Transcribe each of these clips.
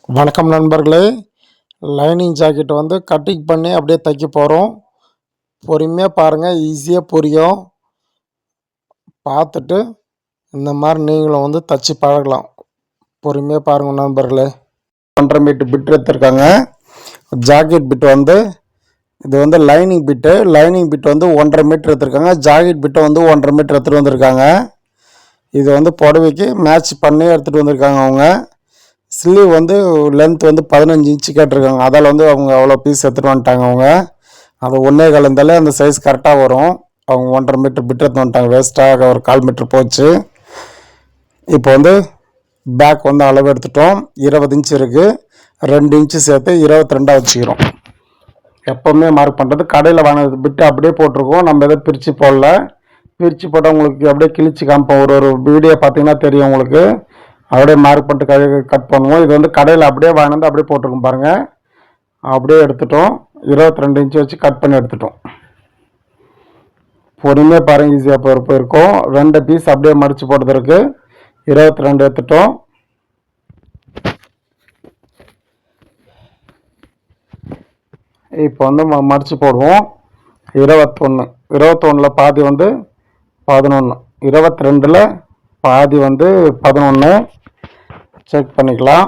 வணக்கம் நண்பர்களே. Lining jacket வந்து கட்டிங் பண்ணி அப்படியே தைக்க போகிறோம். பொறுமையாக பாருங்கள், ஈஸியாக புரியும். பார்த்துட்டு இந்த மாதிரி நீங்களும் வந்து தச்சு பழகலாம். பொறுமையாக பாருங்கள் நண்பர்களே. 1.5 மீட்டர் பிட் எடுத்துருக்காங்க. ஜாக்கெட் பிட் வந்து இது வந்து லைனிங் பிட்டு வந்து 1.5 மீட்டர் எடுத்துருக்காங்க. ஜாக்கெட் பிட்டை வந்து 1.5 மீட்டர் எடுத்துகிட்டு வந்திருக்காங்க. இது வந்து புடவைக்கு மேட்ச் பண்ணி எடுத்துகிட்டு வந்திருக்காங்க. அவங்க ஸ்லீவ் வந்து லென்த் வந்து 15 இன்ச்சு கேட்டிருக்காங்க. அதால் வந்து அவங்க அவ்வளோ பீஸ் எடுத்துகிட்டு வந்துட்டாங்க. அவங்க அது 1.25 இருந்தாலே அந்த சைஸ் கரெக்டாக வரும். அவங்க 1.5 மீட்டர் பிட் எடுத்து வந்துட்டாங்க. வேஸ்ட்டாக ஒரு 1/4 மீட்டர் போச்சு. இப்போ வந்து பேக் வந்து அளவு எடுத்துட்டோம். 20 இன்ச்சு இருக்குது. 2 இன்ச்சு சேர்த்து 22 வச்சுக்கிறோம். எப்போவுமே மார்க் பண்ணுறது கடையில் வாங்கினது பிட்டு அப்படியே போட்டிருக்கோம். நம்ம எதை பிரித்து போடல. பிரித்து போட்டால் உங்களுக்கு அப்படியே கிழிச்சு காமிப்போம். ஒரு வீடியோ பார்த்தீங்கன்னா தெரியும் உங்களுக்கு. அப்படியே மார்க் பண்ணிட்டு கட் பண்ணுவோம். இது வந்து கடையில் அப்படியே வாங்கினது அப்படியே போட்டிருக்கோம் பாருங்கள். அப்படியே எடுத்துட்டோம். 22 இன்ச்சு வச்சு கட் பண்ணி எடுத்துட்டோம். பொறுமையாக பாருங்கள், ஈஸியாக போயிருக்கோம். 2 பீஸ் அப்படியே மடித்து போட்டதற்கு 22 எடுத்துட்டோம். இப்போ வந்து மடித்து போடுவோம். 21 பாதி வந்து 11, 22 பாதி வந்து 11. செக் பண்ணிக்கலாம்.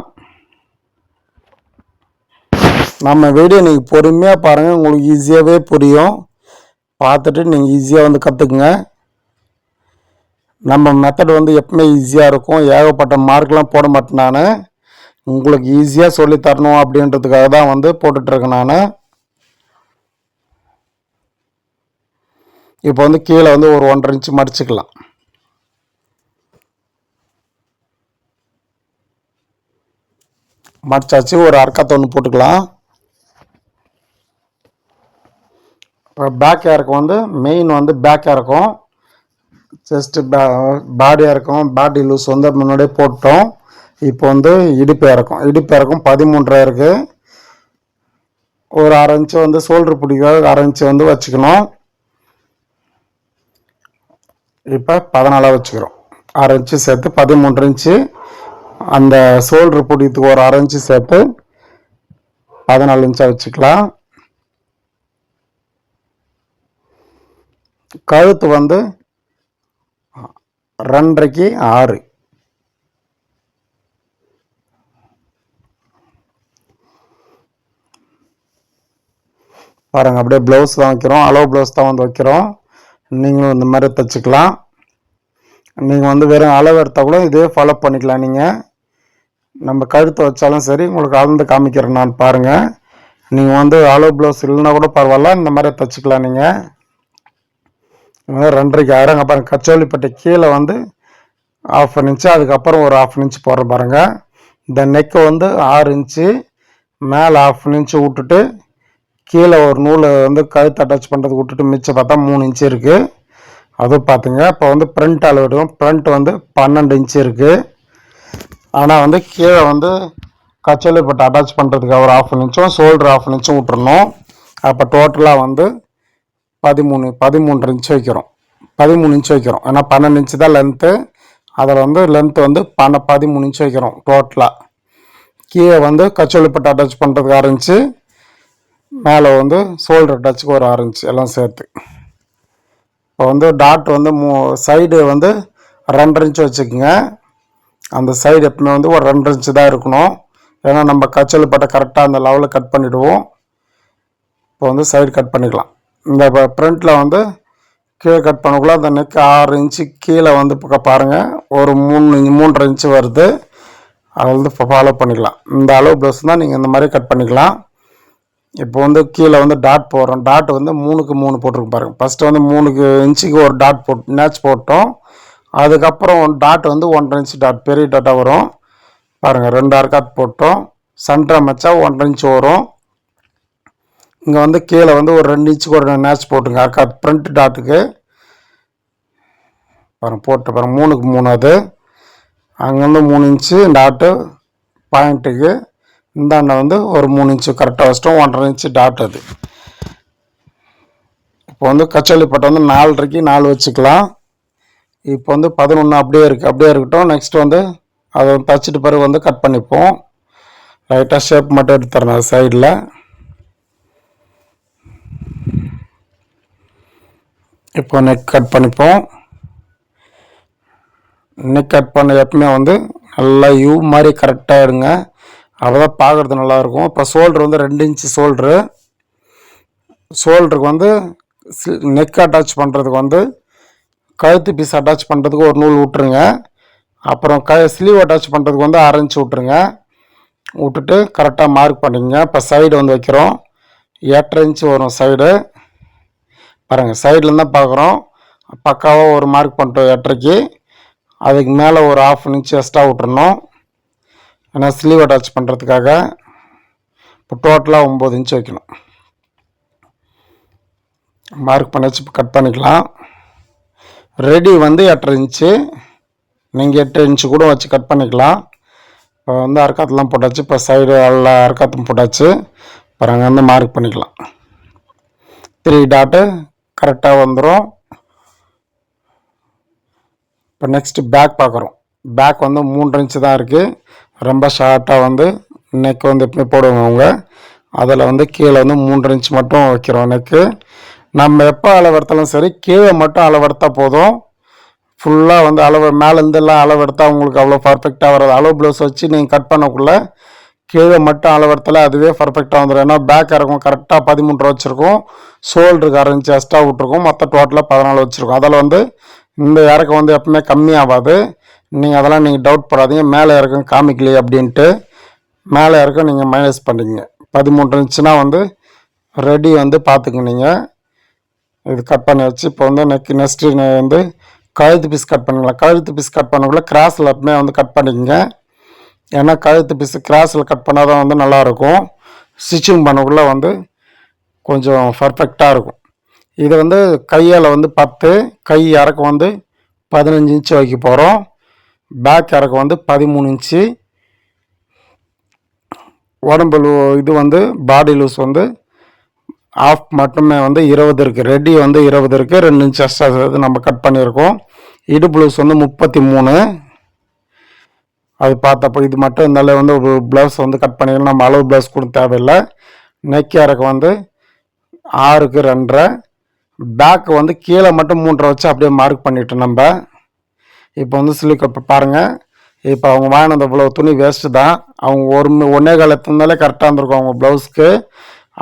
நம்ம வீடியோ நீங்கள் பொறுமையாக பாருங்கள், உங்களுக்கு ஈஸியாகவே புரியும். பார்த்துட்டு நீங்கள் ஈஸியாக வந்து கற்றுக்குங்க. நம்ம மெத்தட் வந்து எப்பவுமே ஈஸியாக இருக்கும். ஏகப்பட்ட மார்க்லாம் போட மாட்டேன் நான். உங்களுக்கு ஈஸியாக சொல்லி தரணும் அப்படின்றதுக்காக தான் வந்து போட்டுட்ருக்கேன் நான். இப்போ வந்து கீழே வந்து ஒரு 1.5 இன்ச்சு மடிச்சுக்கலாம். மடிச்சாச்சு. ஒரு அர்க்கத்தை ஒன்று போட்டுக்கலாம். இப்போ பேக் இறக்கம் வந்து மெயின் வந்து பேக் இறக்கம், செஸ்ட்டு பாடியாக இருக்கும். பாடி லூஸ் வந்து முன்னாடியே போட்டோம். இப்போ வந்து இடுப்பு இறக்கம் 13 இருக்குது. ஒரு 1/2 இன்ச்சு வந்து ஷோல்டர் பிடிக்காது, 1/2 இன்ச்சு வந்து வச்சுக்கணும். இப்போ 14 வச்சுக்கிறோம். 1/2 இன்ச்சு சேர்த்து 13 இன்ச்சு. அந்த ஷோல்டர் பிடிக்கிறதுக்கு ஒரு 1/2 இன்ச்சு சேர்த்து 14 இன்ச்சாக வச்சுக்கலாம். கழுத்து வந்து 2.5க்கு 6. பாருங்கள், அப்படியே ப்ளவுஸ் தான் வைக்கிறோம். அளவு ப்ளவுஸ் தான் வந்து வைக்கிறோம். நீங்களும் இந்த மாதிரி தைச்சிக்கலாம். நீங்கள் வந்து வெறும் அளவு எடுத்தால் கூட இதே ஃபாலோ பண்ணிக்கலாம். நீங்கள் நம்ம கழுத்தை வச்சாலும் சரி, உங்களுக்கு அளந்து காமிக்கிறேன் நான். பாருங்கள், நீங்கள் வந்து அளவு ப்ளவுஸ் இல்லைன்னா கூட பரவாயில்ல, இந்த மாதிரி தைச்சிக்கலாம். நீங்கள் 2.5க்கு 6. பாருங்கள், கச்சோலிப்பட்டை கீழே வந்து 1/2 இன்ச்சு, அதுக்கப்புறம் ஒரு 1/2 இன்ச்சு போடுற பாருங்கள். இந்த நெக்கை வந்து 6 இன்ச்சு, மேலே 1/2 இன்ச்சு விட்டுட்டு கீழே ஒரு நூலை வந்து கழுத்தை அட்டாச் பண்ணுறதுக்கு விட்டுட்டு மிச்சம் பார்த்தா 3 இன்ச்சு இருக்குது. அதுவும் பார்த்துங்க. இப்போ வந்து ஃப்ரண்ட் அளவிடுவோம். ஃப்ரண்ட் வந்து 12 இன்ச்சு இருக்குது. ஆனால் வந்து கீழே வந்து கச்சோலிப்பட்டை அட்டாச் பண்ணுறதுக்கு ஒரு 1/2 இன்ச்சும் ஷோல்டர் 1/2 இன்ச்சும் விட்டுறணும். அப்போ டோட்டலாக வந்து 13 இன்ச்சு வைக்கிறோம். 13 இன்ச்சு வைக்கிறோம். ஏன்னா 12 இன்ச்சு தான் லென்த்து. அதில் வந்து லென்த்து வந்து 13 இன்ச்சு வைக்கிறோம் டோட்டலாக. கீழே வந்து கச்சோலிப்பட்டை அட்டாச் பண்ணுறதுக்கு 1/2 இன்ச்சு, மேலே வந்து ஷோல்டர் அட்டாச்சுக்கு ஒரு 1/2 இன்ச்சு எல்லாம் சேர்த்து. இப்போ வந்து டாட் வந்து சைடு வந்து 2.5 இன்ச்சு வச்சுக்கோங்க. அந்த சைடு எப்பவுமே வந்து ஒரு 2.5 இன்ச்சு தான் இருக்கணும். ஏன்னா நம்ம கச்சோலிப்பட்டை கரெக்டாக அந்த லெவலில் கட் பண்ணிவிடுவோம். இப்போ வந்து சைடு கட் பண்ணிக்கலாம். இந்த ஃப்ரண்ட்டில் வந்து கீழே கட் பண்ணக்குள்ள அந்த நெக் 6 இன்ச்சு கீழே வந்து பாருங்கள், ஒரு 3.5 இன்ச்சு வருது. அதை வந்து ஃபாலோ பண்ணிக்கலாம். இந்த அளவு ப்ளவுஸ் தான் நீங்கள் இந்த மாதிரி கட் பண்ணிக்கலாம். இப்போ வந்து கீழே வந்து டாட் போடுறோம். டாட் வந்து 3க்கு 3 போட்டிருக்கு பாருங்கள். ஃபஸ்ட்டு வந்து 3 இன்ச்சுக்கு ஒரு டாட் மேட்ச் போட்டோம். அதுக்கப்புறம் டாட் வந்து 1.5 இன்ச்சு டாட், பெரிய டாட்டாக வரும் பாருங்கள். 2 அர்க்காத் போட்டோம். சென்டரை மச்சா 1.5 இன்ச்சு வரும். இங்கே வந்து கீழே வந்து ஒரு 2 இன்ச்சுக்கு ஒரு மேட்ச் போட்டுங்க அர்க்காத் ஃப்ரண்ட் டாட்டுக்கு. பாருங்கள், போட்டு பாருங்கள், 3க்கு 3 அது. அங்கேருந்து 3 இன்ச்சு டாட்டு பாயிண்ட்டுக்கு. இந்தாண்ட வந்து ஒரு 3 இன்ச்சு கரெக்டாக வச்சிட்டோம். 1.5 இன்ச்சு டாட் அது. இப்போ வந்து கச்சோலிப்பட்டை வந்து 4.5க்கு 4 வச்சுக்கலாம். இப்போ வந்து 11 அப்படியே இருக்குது. அப்படியே இருக்கட்டும். நெக்ஸ்ட் வந்து அதை தச்சுட்டு பிறகு வந்து கட் பண்ணிப்போம். லைட்டாக ஷேப் மட்டும் எடுத்துறேன் சைடில். இப்போ நெக் கட் பண்ணிப்போம். நெக் கட் பண்ண எப்பவுமே வந்து நல்லா யூ மாதிரி கரெக்டாக எடுங்க, அப்போ தான் பார்க்குறது நல்லாயிருக்கும். இப்போ ஷோல்ட்ரு வந்து 2 இன்ச்சு ஷோல்டருக்கு வந்து நெக் அட்டாச் பண்ணுறதுக்கு வந்து கழுத்து பீஸ் அட்டாச் பண்ணுறதுக்கு ஒரு நூல் விட்டுருங்க. அப்புறம் ஸ்லீவ் அட்டாச் பண்ணுறதுக்கு வந்து 1/2 இன்ச் விட்டுருங்க. விட்டுட்டு கரெக்டாக மார்க் பண்ணிங்க. இப்போ சைடு வந்து வைக்கிறோம், 8.5 இன்ச்சு வரும் சைடு. பாருங்கள், சைடில் தான் பார்க்குறோம். பக்காவாக ஒரு மார்க் பண்ணிட்டோம் 8.5க்கு. அதுக்கு மேலே ஒரு 1/2 இன்ச்சு எக்ஸ்ட்ரா விட்டுறணும், ஏன்னா ஸ்லீவ் அட்டாச் பண்ணுறதுக்காக. இப்போ டோட்டலாக 9 இன்ச்சு வைக்கணும். மார்க் பண்ணி வச்சு கட் பண்ணிக்கலாம். ரெடி வந்து 8.5 இன்ச்சு, நீங்கள் 8 இன்ச்சு கூட வச்சு கட் பண்ணிக்கலாம். இப்போ வந்து அரைக்காத்துலாம் போட்டாச்சு. இப்போ சைடு எல்லாம் அரைக்காத்தும் போட்டாச்சு. அப்புறம் அங்கே வந்து மார்க் பண்ணிக்கலாம். 3 டாட்டு கரெக்டாக வந்துடும். இப்போ நெக்ஸ்ட்டு பேக் பார்க்குறோம். பேக் வந்து 3 இன்ச்சு தான் இருக்குது. ரொம்ப ஷார்ட்டாக வந்து நெக் வந்து எப்பவுமே போடுவாங்க அவங்க. அதில் வந்து கீழே வந்து 3 இன்ச்சு மட்டும் வைக்கிறோம் நெக்கு. நம்ம எப்போ அளவெடுத்தாலும் சரி, கீழே மட்டும் அளவெடுத்தா போதும். ஃபுல்லாக வந்து மேலேருந்தெல்லாம் அளவெடுத்தால் உங்களுக்கு அவ்வளோ பர்ஃபெக்டாக வராது. அளவு ப்ளவுஸ் வச்சு நீங்கள் கட் பண்ணக்குள்ளே கீழே மட்டும் அளவெடுத்தால அதுவே பர்ஃபெக்டாக வந்துடும். ஏன்னா பேக் இறக்கும் கரெக்டாக 13 வச்சுருக்கோம், ஷோல்டருக்கு 1/2 இன்ச்சு எக்ஸ்ட்ரா விட்ருக்கோம், மொத்தம் டோட்டலாக 14 வச்சுருக்கோம். அதில் வந்து இந்த இறக்கம் வந்து எப்பவுமே கம்மியாகாது. அதெல்லாம் டவுட் படாதீங்க, மேலே இறக்கம் காமிக்கலையே அப்படின்ட்டு. மேலே இறக்கம் நீங்கள் மைனஸ் பண்ணிங்க. 13 இன்ச்சுனா வந்து ரெடி வந்து பார்த்துக்குனீங்க. இது கட் பண்ணி வச்சு இப்போ வந்து நெக்ஸ்ட்டு வந்து கழுத்து பீஸ் கட் பண்ணிக்கலாம். கழுத்து பீஸ் கட் பண்ணக்குள்ள கிராஸில் எப்பவுமே வந்து கட் பண்ணிக்கோங்க. ஏன்னா கழுத்து பீஸ் கிராஸில் கட் பண்ணால் தான் வந்து நல்லாயிருக்கும். ஸ்டிச்சிங் பண்ணக்குள்ளே வந்து கொஞ்சம் பர்ஃபெக்டாக இருக்கும். இது வந்து கையால் வந்து 10, கை இறக்கம் வந்து 15 இன்ச்சு வைக்க போகிறோம். பேக் இறக்கம் வந்து 13 இன்ச்சு. உடம்பு இது வந்து பாடி லூஸ் வந்து ஆஃப் மட்டுமே வந்து 20 இருக்குது. ரெடி வந்து 20 இருக்குது, 2 இன்ச்சு எக்ஸ்ட்ரா நம்ம கட் பண்ணியிருக்கோம். இடுப்பு லூஸ் வந்து 33. அது பார்த்தப்போ இது மட்டும் இருந்தாலே வந்து ஒரு ப்ளவுஸ் வந்து கட் பண்ணிக்கலாம். நம்ம அளவு ப்ளவுஸ் கூட தேவையில்லை. நெக் இறக்கம் வந்து 6க்கு 2.5. பேக்கு வந்து கீழே மட்டும் 3.5 வச்சு அப்படியே மார்க் பண்ணிவிட்டு நம்ம இப்போ வந்து இப்போ பாருங்கள். இப்போ அவங்க வாங்கின அந்த இவ்வளோ துணி வேஸ்ட்டு தான். அவங்க ஒன்றே காலத்துனாலே கரெக்டாக இருந்திருக்கும் அவங்க ப்ளவுஸ்க்கு.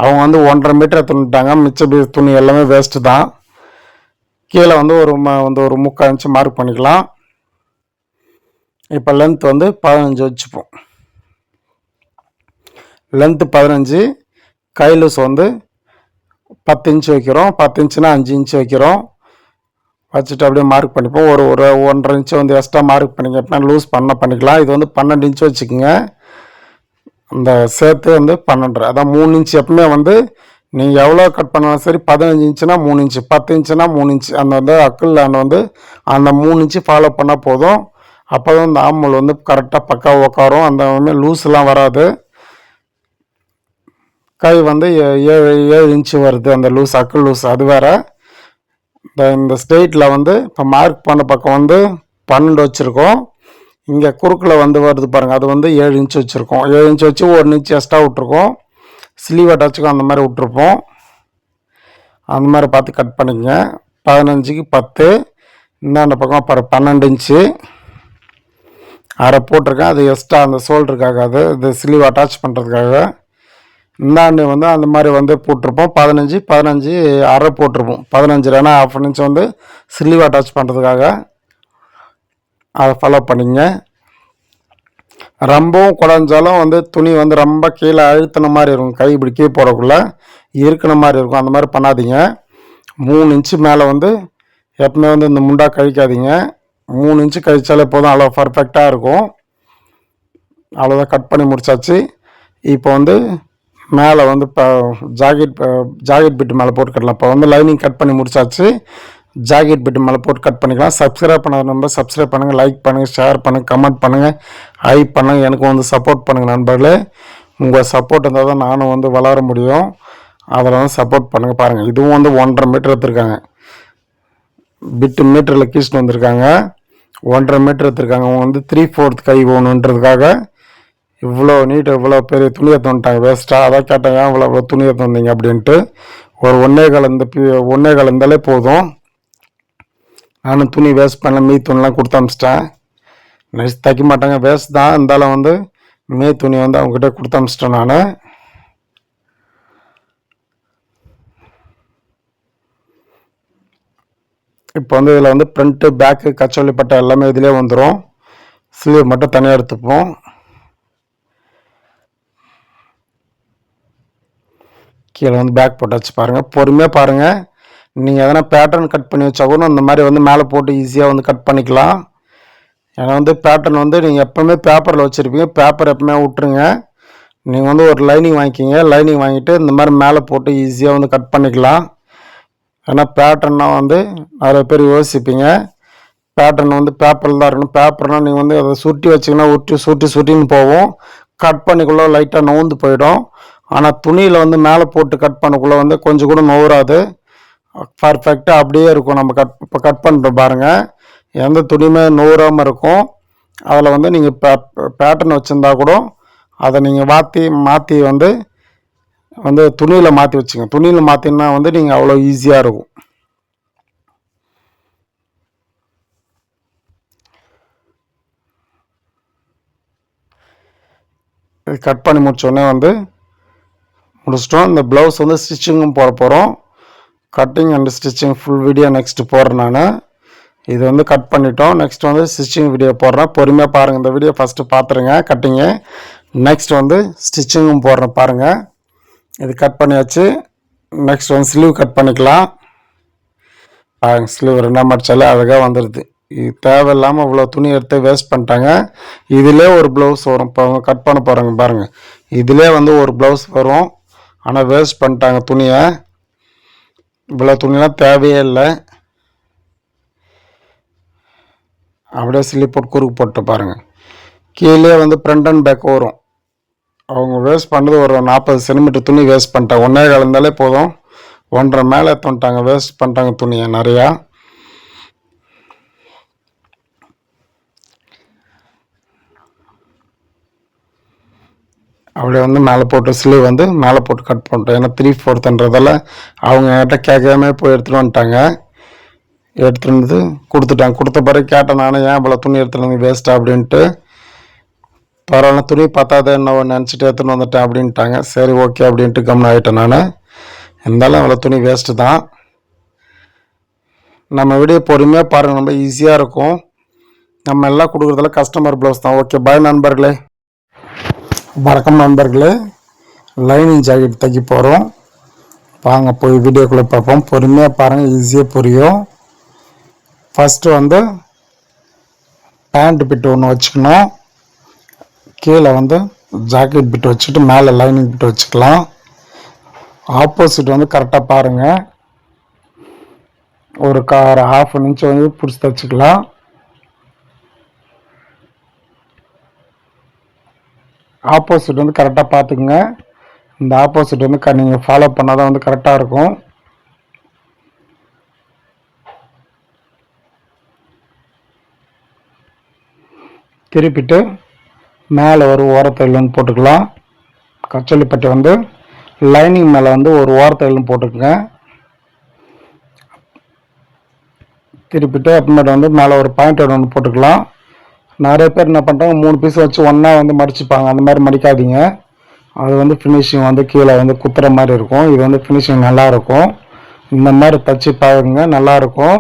அவங்க வந்து 1.5 மீட்டர் துணிட்டாங்க. மிச்ச துணி எல்லாமே வேஸ்ட்டு தான். கீழே வந்து ஒரு 3/4 இன்ச்சு மார்க் பண்ணிக்கலாம். இப்போ லென்த் வந்து 15 வச்சுப்போம். லென்த்து 15, கை லூஸ் வந்து 10 இன்ச்சு வைக்கிறோம். 10 இன்ச்சுனா 5 இன்ச்சு வைக்கிறோம். வச்சுட்டு அப்படியே மார்க் பண்ணிப்போம். ஒரு 1.5 இன்ச்சு வந்து எக்ஸ்ட்ரா மார்க் பண்ணிங்க. எப்படின்னா லூஸ் பண்ணிக்கலாம். இது வந்து 12 இன்ச்சு வச்சுக்கோங்க. இந்த சேர்த்து வந்து 12, அதான் 3 இன்ச்சு. எப்பவுமே வந்து நீங்கள் எவ்வளோ கட் பண்ணாலும் சரி, 15 இன்ச்சுனா 3 இன்ச்சு, 10 இன்ச்சுனா 3 இன்ச்சு, அந்த வந்து அக்கிள் வந்து அந்த 3 இன்ச்சு ஃபாலோ பண்ணால் போதும். அப்போ தான் இந்த ஆம்பல் வந்து கரெக்டாக பக்காவாக உட்காரும். அந்த வந்து லூஸ்லாம் வராது. கை வந்து 7 இன்ச்சு வருது அந்த லூஸ், அக்கிள் லூஸ். அது வேறு. இந்த ஸ்ட்ரெயிட்டில் வந்து இப்போ மார்க் பண்ண பக்கம் வந்து 12 வச்சுருக்கோம். இங்கே குறுக்கில் வந்து வருது பாருங்கள், அது வந்து 7 இன்ச்சு வச்சுருக்கோம். 7 இன்ச்சு வச்சு 1 இன்ச்சு எக்ஸ்ட்ரா விட்ருக்கோம். ஸ்லீவ் அட்டாச்சுக்கும் அந்த மாதிரி விட்ருப்போம். அந்த மாதிரி பார்த்து கட் பண்ணிக்கங்க. 15க்கு 10. இந்தாண்ட பக்கம் 12 இன்ச்சு 1/2 போட்டிருக்கேன். அது எக்ஸ்ட்ரா அந்த ஷோல்டருக்காக, அது இது ஸ்லீவ் அட்டாச் பண்ணுறதுக்காக. இந்தாண்டு வந்து அந்த மாதிரி வந்து போட்டிருப்போம். 15 1/2 போட்டிருப்போம். 15 இல்லைன்னா 1/2 இன்ச்சு வந்து ஸ்லீவ் அட்டாச் பண்ணுறதுக்காக. அதை ஃபாலோ பண்ணிங்க. ரொம்பவும் குறைஞ்சாலும் வந்து துணி வந்து ரொம்ப கீழே அழுத்தின மாதிரி இருக்கும். கை இப்படி கீழே போடக்குள்ளே இருக்கிற மாதிரி இருக்கும். அந்த மாதிரி பண்ணாதீங்க. 3 இன்ச்சு மேலே வந்து எப்பவுமே வந்து இந்த முண்டா கழிக்காதீங்க. 3 இன்ச்சு கழிச்சாலே போதும், அவ்வளோ பர்ஃபெக்டாக இருக்கும். அவ்வளோதான், கட் பண்ணி முடிச்சாச்சு. இப்போ வந்து மேலே வந்து இப்போ ஜாக்கெட் பிட்டு மேலே போட்டு கட்டலாம். இப்போ வந்து லைனிங் கட் பண்ணி முடிச்சாச்சு. ஜாக்கெட் பிட்டு மேலே போட்டு கட் பண்ணிக்கலாம். சப்ஸ்கிரைப் பண்ணாத நம்பர் சப்ஸ்கிரைப் பண்ணுங்கள், லைக் பண்ணுங்கள், ஷேர் பண்ணுங்கள், கமெண்ட் பண்ணுங்கள், ஹைப் பண்ணுங்கள். எனக்கு வந்து சப்போர்ட் பண்ணுங்கள் நண்பர்களே. உங்கள் சப்போர்ட் இருந்தால் தான் நானும் வந்து வளர முடியும். அதில் வந்து சப்போர்ட் பண்ணுங்கள். பாருங்கள், இதுவும் வந்து 1.5 மீட்டர் எடுத்துருக்காங்க. பிட்டு மீட்டரில் கீழ்ச்சிட்டு வந்திருக்காங்க. 1.5 மீட்டர் எடுத்துருக்காங்க. அவங்க வந்து 3/4 கை வேணுன்றதுக்காக இவ்வளோ நீட் இவ்வளோ பெரிய துணியை தந்துட்டாங்க வேஸ்ட்டாக. அதான் கேட்டேன், ஏன் இவ்வளோ துணியை தந்தீங்க அப்படின்ட்டு. ஒரு ஒன்றே கால் இருந்தாலே போதும். நானும் துணி வேஸ்ட் பண்ண துணிலாம் கொடுத்து அனுப்பிச்சிட்டேன். நெக்ஸ்ட் தைக்க மாட்டாங்க, வேஸ்ட் தான் இருந்தாலும் வந்து துணி வந்து அவங்ககிட்ட கொடுத்து அனுப்பிச்சிட்டேன் நான். இப்போ வந்து இதில் வந்து ஃப்ரண்ட்டு பேக்கு கச்சோலி பட்டை எல்லாமே இதிலே வந்துடும். ஸ்லீவ் மட்டும் தனியாக எடுத்துப்போம். கீழே வந்து பேக் போட்டு வச்சு பாருங்கள், பொறுமையாக பாருங்கள். நீங்கள் எதனா பேட்டர்ன் கட் பண்ணி வச்சா கூட இந்த மாதிரி வந்து மேலே போட்டு ஈஸியாக வந்து கட் பண்ணிக்கலாம். ஏன்னா வந்து பேட்டர்ன் வந்து நீங்கள் எப்போவுமே பேப்பரில் வச்சுருப்பீங்க, பேப்பர் எப்பவுமே விட்டுருங்க. நீங்கள் வந்து ஒரு லைனிங் வாங்கிக்கிங்க, லைனிங் வாங்கிட்டு இந்த மாதிரி மேலே போட்டு ஈஸியாக வந்து கட் பண்ணிக்கலாம். ஏன்னா பேட்டர்னா வந்து நிறைய பேர் யோசிப்பீங்க, பேட்டர்ன் வந்து பேப்பரில் தான் இருக்கணும். பேப்பர்னால் நீங்கள் வந்து அதை சுட்டி வச்சிங்கன்னா சுட்டின்னு போகும், கட் பண்ணிக்குள்ளே லைட்டாக நவுந்து போயிடும். ஆனால் துணியில் வந்து மேலே போட்டு கட் பண்ணக்குள்ளே வந்து கொஞ்சம் கூட நவுறாது, பர்ஃபெக்டாக அப்படியே இருக்கும். நம்ம இப்போ கட் பண்ணுற பாருங்கள், எந்த துணியுமே நூறாமல் இருக்கும். அதில் வந்து நீங்கள் பேட்டர்ன் வச்சுருந்தா கூட அதை நீங்கள் மாற்றி வந்து துணியில் மாற்றி வச்சுங்க. துணியில் மாற்றினா வந்து நீங்கள் அவ்வளோ ஈஸியாக இருக்கும். கட் பண்ணி முடிச்சோடனே வந்து முடிச்சிட்டோம். இந்த ப்ளவுஸ் வந்து ஸ்டிச்சிங்கும் போட போகிறோம். Cutting and stitching full video next போடுறேன் நான். இது வந்து கட் பண்ணிட்டோம், நெக்ஸ்ட் வந்து ஸ்டிச்சிங் வீடியோ போடுறேன். பொறுமையாக பாருங்கள், இந்த வீடியோ ஃபஸ்ட்டு பார்த்துருங்க கட்டிங்கு. நெக்ஸ்ட் வந்து ஸ்டிச்சிங்கும் போடுறேன் பாருங்கள். இது கட் பண்ணியாச்சு. நெக்ஸ்ட் வந்து ஸ்லீவ் கட் பண்ணிக்கலாம். பாருங்கள், ஸ்லீவ் 2ஆம் மடிச்சாலே அழகாக வந்துடுது. இது தேவையில்லாமல் இவ்வளோ துணி எடுத்து வேஸ்ட் பண்ணிட்டாங்க. இதிலே ஒரு ப்ளவுஸ் வரும். இப்போ அவங்க கட் பண்ண போகிறாங்க பாருங்கள், இதிலே வந்து ஒரு ப்ளவுஸ் வரும். ஆனால் வேஸ்ட் பண்ணிட்டாங்க துணியை. இவ்வளோ துணியெலாம் தேவையே இல்லை. அப்படியே ஸ்லீவ் போட்டு குறுக்கு போட்டு பாருங்கள். கீழே வந்து ஃப்ரண்ட் அண்ட் பேக் வரும். அவங்க வேஸ்ட் பண்ணது ஒரு 40 சென்டிமீட்டர் துணி வேஸ்ட் பண்ணிட்டாங்க. 1.25 இருந்தாலே போதும், 1.5 மேலே எடுத்துட்டாங்க, வேஸ்ட் பண்ணிட்டாங்க துணியை நிறையா. அப்படியே வந்து மேலே போட்டு ஸ்லீவ் வந்து மேலே போட்டு கட் பண்ணிட்டோம். ஏன்னா 3/4ன்றதால அவங்க என்கிட்ட கேட்காம போய் எடுத்துகிட்டு வந்துட்டாங்க. எடுத்துகிட்டு வந்து கொடுத்துட்டாங்க. கொடுத்த பிறகு கேட்டேன் நான், ஏன் இவ்வளோ துணி எடுத்துகிட்டு வந்து வேஸ்ட்டாக அப்படின்ட்டு. பரவாயில்ல, துணி பார்த்தாத என்ன நினச்சிட்டு எடுத்துகிட்டு வந்துட்டேன் அப்படின்ட்டாங்க. சரி ஓகே அப்படின்ட்டு கம்முன்னு ஆகிட்டேன் நான். இருந்தாலும் அவ்வளோ துணி வேஸ்ட்டு தான். நம்ம வீடியோ பொறுமையாக பாருங்கள், நம்ம ஈஸியாக இருக்கும். நம்ம எல்லாம் கொடுக்குறதுல கஸ்டமர் ப்ளவுஸ் தான். ஓகே, பாய் நண்பர்களே. வணக்கம் நண்பர்களே. லைனிங் ஜாக்கெட் தைக்க போகிறோம். வாங்க போய் வீடியோக்குள்ளே பார்ப்போம். பொறுமையாக பாருங்கள், ஈஸியாக புரியும். ஃபஸ்ட்டு வந்து பேண்ட் பிட்டு ஒன்று வச்சுக்கணும். கீழே வந்து ஜாக்கெட் பிட்டு வச்சுட்டு மேலே லைனிங் பிட்டு வச்சுக்கலாம். ஆப்போசிட் வந்து கரெக்டாக பாருங்கள். ஒரு 1/2 இன்ச் வந்து பிடிச்சி தைச்சிக்கலாம். ஆப்போசிட் வந்து கரெக்டாக பார்த்துக்குங்க. இந்த ஆப்போசிட் வந்து நீங்கள் ஃபாலோ பண்ணால் தான் வந்து கரெக்டாக இருக்கும். திருப்பிட்டு மேலே ஒரு ஓரத்தையிலும் போட்டுக்கலாம். கச்சோலிப்பட்டை வந்து லைனிங் மேலே வந்து ஒரு ஓரத்தையிலும் போட்டுக்குங்க. திருப்பிட்டு அப்புறமேட்டு வந்து மேலே ஒரு பாயிண்ட் ஒன்று போட்டுக்கலாம். நிறைய பேர் என்ன பண்ணுறாங்க, 3 பீஸ் வச்சு ஒன்றா வந்து மடிச்சுப்பாங்க. அந்த மாதிரி மடிக்காதீங்க, அது வந்து ஃபினிஷிங் வந்து கீழே வந்து குத்துற மாதிரி இருக்கும். இது வந்து ஃபினிஷிங் நல்லாயிருக்கும். இந்த மாதிரி தச்சு பாருங்க, நல்லாயிருக்கும்.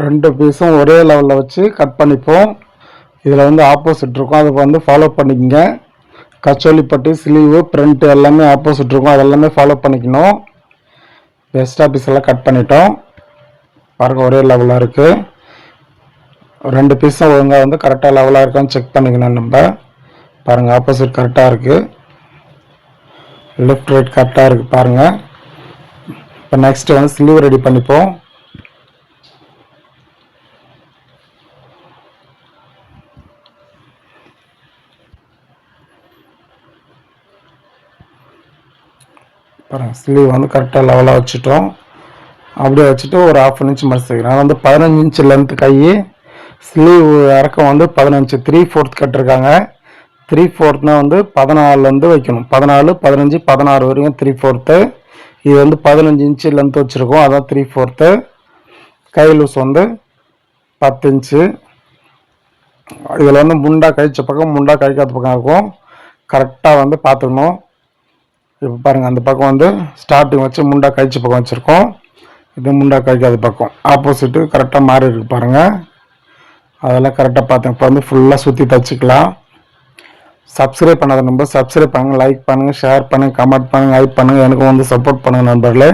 ரெண்டு பீஸும் ஒரே லெவலில் வச்சு கட் பண்ணிப்போம். இதில் வந்து ஆப்போசிட் இருக்கும், அதை வந்து ஃபாலோ பண்ணிக்கங்க. கச்சோலிப்பட்டி ஸ்லீவு ஃப்ரண்ட்டு எல்லாமே ஆப்போசிட் இருக்கும், அதெல்லாமே ஃபாலோ பண்ணிக்கணும். எக்ஸ்ட்ரா பீஸ் எல்லாம் கட் பண்ணிட்டோம் பாருங்கள், ஒரே லெவலாக இருக்குது. 2 பீஸும் ஒழுங்காக வந்து கரெக்டாக லெவலாக இருக்கான்னு செக் பண்ணிக்கணும். நம்ம பாருங்கள், ஆப்போசிட் கரெக்டாக இருக்குது, லெஃப்ட் ரைட் கரெக்டாக இருக்குது பாருங்கள். இப்போ நெக்ஸ்ட்டு வந்து ஸ்லீவ் ரெடி பண்ணிப்போம். பாருங்கள், ஸ்லீவ் வந்து கரெக்டாக லெவலாக வச்சுட்டோம். அப்படியே வச்சுட்டு ஒரு 1/2 இன்ச் மடிச்சு தைக்கிறேன். நான் வந்து 15 இன்ச் லென்த் கை, ஸ்லீவ் இறக்கம் வந்து 15, 3/4 கட்டிருக்காங்க. 3/4 வந்து 14 வைக்கணும். 14, 15, 16 வரைக்கும் 3/4. இது வந்து 15 இன்ச்சு லென்த் வச்சுருக்கோம், அதான் 3/4. கை லூஸ் வந்து 10 இன்ச்சு. இதில் வந்து முண்டா கழிச்ச பக்கம் முண்டா கழிக்காத பக்கம் இருக்கும், கரெக்டாக வந்து பார்த்துக்கணும். இப்போ பாருங்கள், அந்த பக்கம் வந்து ஸ்டார்டிங் வச்சு முண்டா கழிச்ச பக்கம் வச்சுருக்கோம், இது முண்டா கழிக்காத பக்கம் ஆப்போசிட்டு கரெக்டாக மாறி இருக்கு பாருங்கள். அதெல்லாம் கரெக்டாக பார்த்தேன். இப்போ வந்து ஃபுல்லாக சுற்றி தச்சுக்கலாம். சப்ஸ்கிரைப் பண்ணாத நம்பர் சப்ஸ்கிரைப் பண்ணுங்கள், லைக் பண்ணுங்கள், ஷேர் பண்ணுங்கள், கமெண்ட் பண்ணுங்கள், ஹைப் பண்ணுங்கள், எனக்கும் வந்து சப்போர்ட் பண்ணுங்கள் நண்பர்களே.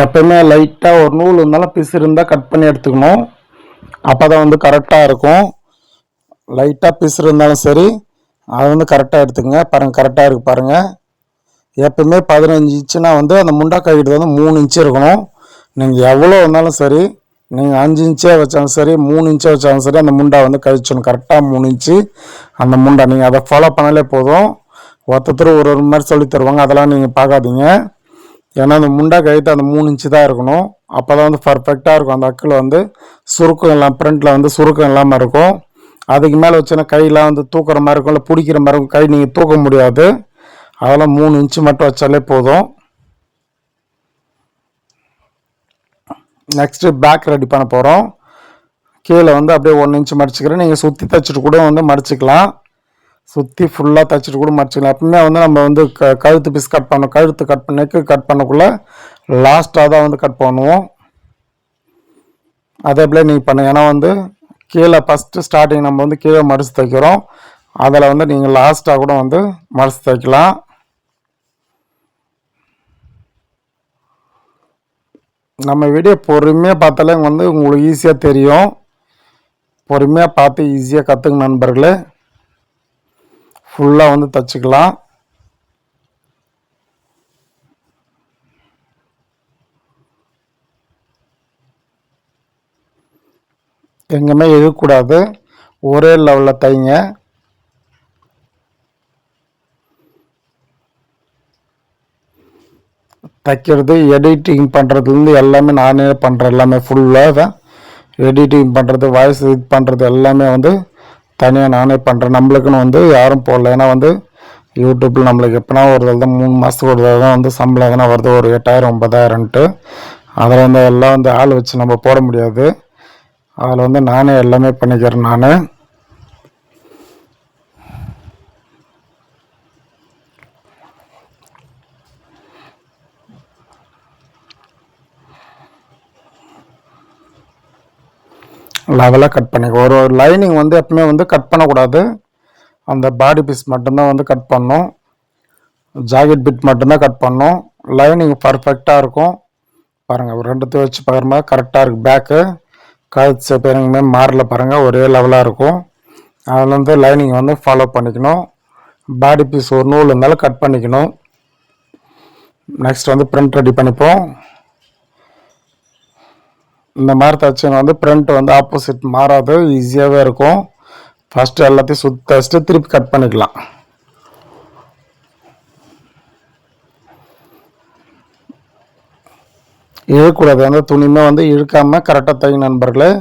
எப்பயுமே லைட்டாக ஒரு நூல் இருந்தாலும் பிசு இருந்தால் கட் பண்ணி எடுத்துக்கணும், அப்போ தான் வந்து கரெக்டாக இருக்கும். லைட்டாக பிசு இருந்தாலும் சரி, அதை வந்து கரெக்டாக எடுத்துக்கங்க. பாருங்கள், கரெக்டாக இருக்குது பாருங்கள். எப்பயுமே 15 இன்ச்சுனா வந்து அந்த முண்டா கழிக்கிறது வந்து 3 இன்ச்சு இருக்கணும். நீங்கள் எவ்வளோ இருந்தாலும் சரி, நீங்கள் 5 இன்ச்சே வச்சாலும் சரி, 3 இன்ச்சே வச்சாலும் சரி, அந்த முண்டா வந்து கழிச்சணும் கரெக்டாக 3 இன்ச்சு அந்த முண்டா. நீங்கள் அதை ஃபாலோ பண்ணாலே போதும். ஒருத்தர் ஒரு மாதிரி சொல்லி தருவாங்க, அதெல்லாம் நீங்கள் பார்க்காதீங்க. ஏன்னா அந்த முண்டா கழுத்து அந்த 3 இன்ச்சு தான் இருக்கணும், அப்போ தான் வந்து பர்ஃபெக்டாக இருக்கும். அந்த அக்கில் வந்து சுருக்கம் எல்லாம் ஃப்ரண்ட்டில் வந்து சுருக்கம் இல்லாமல் இருக்கும். அதுக்கு மேலே வச்சுன்னா கையெல்லாம் வந்து தூக்குற மாதிரி இருக்கும், இல்லை பிடிக்கிற மாதிரி இருக்கும், கை நீங்கள் தூக்க முடியாது. அதெல்லாம் 3 இன்ச்சு மட்டும் வச்சாலே போதும். நெக்ஸ்ட்டு பேக் ரெடி பண்ண போகிறோம். கீழே வந்து அப்படியே 1 இன்ச்சு மடிச்சுக்கிறேன். நீங்கள் சுற்றி தைச்சிட்டு கூட வந்து மடிச்சுக்கலாம், சுற்றி ஃபுல்லாக தைச்சிட்டு கூட மடிச்சுக்கலாம். எப்பவுமே வந்து நம்ம வந்து கழுத்து பீஸ் கட் பண்ணணும், கழுத்து கட் பண்ண நெக்கு கட் பண்ணக்குள்ளே லாஸ்ட்டாக தான் வந்து கட் பண்ணுவோம். அதே போல் நீங்கள் பண்ணுங்க. ஏன்னா வந்து கீழே ஃபஸ்ட்டு ஸ்டார்டிங் நம்ம வந்து கீழே மடித்து தைக்கிறோம், அதில் வந்து நீங்கள் லாஸ்ட்டாக கூட வந்து மடித்து தைக்கலாம். நம்ம வீடியோ பொறுமையாக பார்த்தாலே வந்து உங்களுக்கு ஈஸியாக தெரியும். பொறுமையாக பார்த்து ஈஸியாக கற்றுங்க நண்பர்களே. ஃபுல்லாக வந்து தைச்சிக்கலாம். எங்கேயுமே இழுக்கக்கூடாது, ஒரே லெவலில் தைங்க. தைக்கிறது எடிட்டிங் பண்ணுறதுலேருந்து எல்லாமே நானே பண்ணுறேன். எல்லாமே ஃபுல்லாக தான் எடிட்டிங் பண்ணுறது, வாய்ஸ் இது பண்ணுறது எல்லாமே வந்து தனியாக நானே பண்ணுறேன். நம்மளுக்குன்னு வந்து யாரும் போடல. ஏன்னா வந்து யூடியூப்பில் நம்மளுக்கு எப்போனா ஒரு தடவை தான், 3 மாதத்துக்கு ஒரு தடவை தான் வந்து சம்பளம் எதனா வருது, ஒரு 8000 9000ன்ட்டு. அதில் வந்து எல்லாம் வந்து ஆள் வச்சு நம்ம போட முடியாது. அதில் வந்து நானே எல்லாமே பண்ணிக்கிறேன். நான் லெவலாக கட் பண்ணிக்க. ஒரு லைனிங் வந்து எப்பவுமே வந்து கட் பண்ணக்கூடாது, அந்த பாடி பீஸ் மட்டும்தான் வந்து கட் பண்ணணும், ஜாக்கெட் பிட் மட்டும்தான் கட் பண்ணணும். லைனிங் பர்ஃபெக்டாக இருக்கும். பாருங்கள், ஒரு ரெண்டுத்தையும் வச்சு பார்க்குற கரெக்டாக இருக்குது. பேக்கு கழுத்து ஷேப் எங்கேயுமே மாறல பாருங்கள், ஒரே லெவலாக இருக்கும். அதில் வந்து லைனிங் வந்து ஃபாலோ பண்ணிக்கணும். பாடி பீஸ் ஒரு நூல் இருந்தாலும் கட் பண்ணிக்கணும். நெக்ஸ்ட் வந்து பிரிண்ட் ரெடி பண்ணிப்போம். இந்த மாதிரி தைச்சிங்க வந்து பிரிண்ட் வந்து ஆப்போசிட் மாறாது, ஈஸியாகவே இருக்கும். ஃபஸ்ட்டு எல்லாத்தையும் சுற்றி தைச்சிட்டு திருப்பி கட் பண்ணிக்கலாம். இழுக்கக்கூடாது, அந்த துணியுமே வந்து இழுக்காமல் கரெக்டாக தைங்க நண்பர்களே.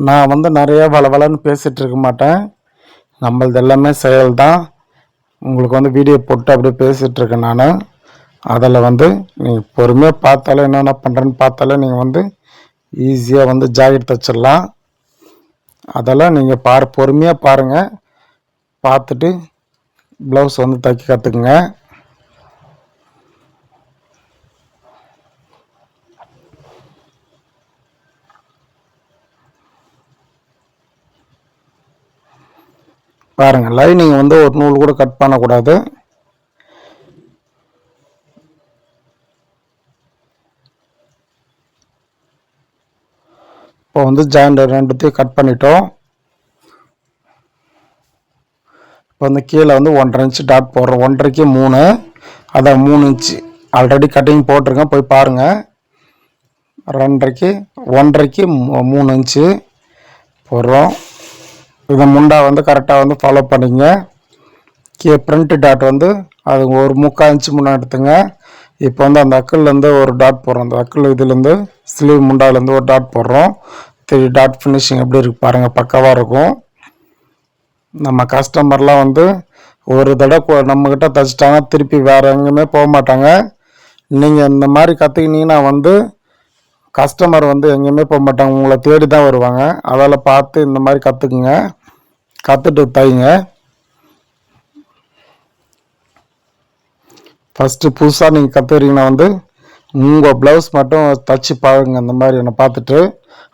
நான் வந்து நிறைய வளவலன்னு பேசிகிட்டு இருக்க மாட்டேன், நம்மளது எல்லாமே செயல் தான். உங்களுக்கு வந்து வீடியோ போட்டு அப்படியே பேசிகிட்ருக்கேன் நான். அதில் வந்து நீங்கள் பொறுமையாக பார்த்தாலே, என்னென்ன பண்ணுறேன்னு பார்த்தாலே நீங்கள் வந்து ஈஸியாக வந்து ஜாக்கெட் தைச்சிடலாம். அதெல்லாம் நீங்கள் பொறுமையாக பாருங்கள், பார்த்துட்டு ப்ளவுஸ் வந்து தைக்க கற்றுக்குங்க. பாருங்கள், லைனிங் வந்து ஒரு நூல் கூட கட் பண்ணக்கூடாது. இப்போ வந்து ஜாயிண்ட் ரெண்டுத்தையும் கட் பண்ணிட்டோம். இப்போ வந்து கீழே வந்து 1.5 இன்ச்சு டாட் போடுறோம். 1.5க்கு 3, அதான் 3 இன்ச்சு ஆல்ரெடி கட்டிங் போட்டிருக்கேன், போய் பாருங்கள். 2.5க்கு 1.5க்கு 3 இன்ச்சு போடுறோம். இதை முண்டா வந்து கரெக்டாக வந்து ஃபாலோ பண்ணிங்க. ஃப்ரண்ட் டாட் வந்து அது ஒரு 3/4 இன்ச்சு முன்னே எடுத்துங்க. இப்போ வந்து அந்த அக்கிள்லேருந்து ஒரு டாட் போடுறோம். அந்த அக்கிள் இதுலேருந்து ஸ்லீவ் முண்டாலேருந்து ஒரு டாட் போடுறோம். 3 டாட் ஃபினிஷிங் எப்படி இருக்கு பாருங்கள், பக்காவாக இருக்கும். நம்ம கஸ்டமர்லாம் வந்து ஒரு தடவை நம்மக்கிட்ட தைச்சிட்டாங்க, திருப்பி வேறு எங்கேயுமே போக மாட்டாங்க. நீங்கள் இந்த மாதிரி கற்றுக்கினீங்கன்னா வந்து கஸ்டமர் வந்து எங்கேயுமே போக மாட்டாங்க, உங்களை தேடி தான் வருவாங்க. அதால் பார்த்து இந்த மாதிரி கற்றுக்குங்க, கற்றுட்டு தைங்க. ஃபஸ்ட்டு புதுசாக நீங்கள் கற்றுக்கிறீங்கன்னா வந்து உங்கள் ப்ளவுஸ் மட்டும் தைச்சி பாருங்க, இந்த மாதிரி என்னை பார்த்துட்டு.